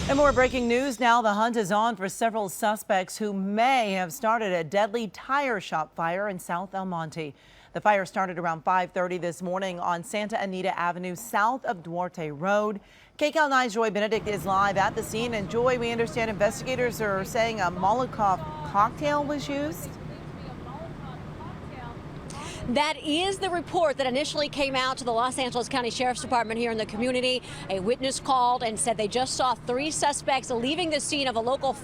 And more breaking news now. The hunt is on for several suspects who may have started a deadly tire shop fire in South El Monte. The fire started around 5:30 this morning on Santa Anita Avenue, south of Duarte Road. KCAL 9's Joy Benedict is live at the scene. And Joy, we understand investigators are saying a Molotov cocktail was used. That is the report that initially came out to the Los Angeles County Sheriff's Department here in the community. A witness called and said they just saw 3 suspects leaving the scene of a local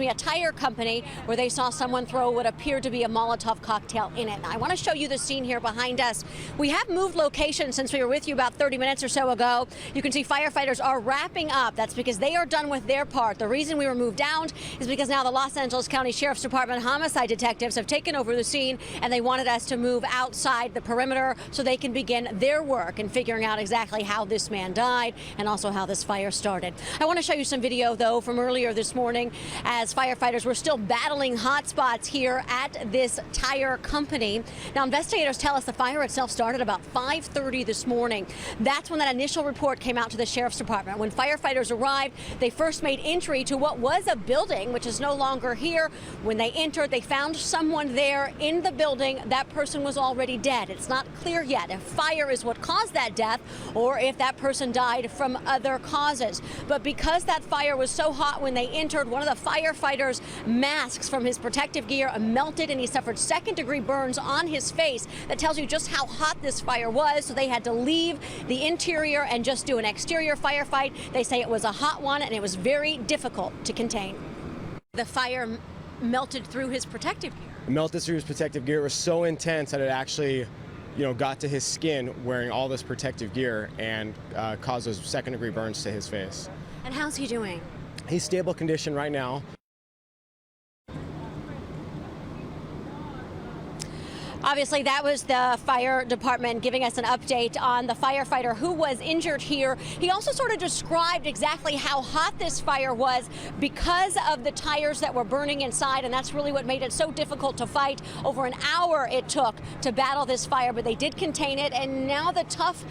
a tire company where they saw someone throw what appeared to be a Molotov cocktail in it. Now, I want to show you the scene here behind us. We have moved location since we were with you about 30 minutes or so ago. You can see firefighters are wrapping up. That's because they are done with their part. The reason we were moved down is because now the Los Angeles County Sheriff's Department homicide detectives have taken over the scene, and they wanted us to move outside the perimeter so they can begin their work in figuring out exactly how this man died and also how this fire started. I want to show you some video, though, from earlier this morning as firefighters were still battling hot spots here at this tire company. Now, investigators tell us the fire itself started about 5:30 this morning. That's when that initial report came out to the Sheriff's Department. When firefighters arrived, they first made entry to what was a building, which is no longer here. When they entered, they found someone there in the building. That person was already dead. It's not clear yet if fire is what caused that death or if that person died from other causes. But because that fire was so hot when they entered, one of the firefighters' masks from his protective gear melted, and he suffered second-degree burns on his face. That tells you just how hot this fire was, so they had to leave the interior and just do an exterior firefight. They say it was a hot one, and it was very difficult to contain. The fire melted through his protective gear. It melted through his protective gear. It was so intense that it actually got to his skin wearing all this protective gear and caused those second-degree burns to his face. And how's he doing? He's stable condition right now. Obviously, that was the fire department giving us an update on the firefighter who was injured here. He also sort of described exactly how hot this fire was because of the tires that were burning inside, and that's really what made it so difficult to fight. Over an hour it took to battle this fire, but they did contain it, and now the tough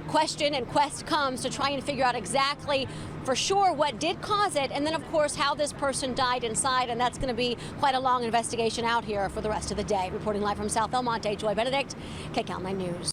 question and quest comes to try and figure out exactly for sure what did cause it, and then of course how this person died inside, and that's going to be quite a long investigation out here for the rest of the day. Reporting live from South El Monte, Joy Benedict, KCAL 9 News.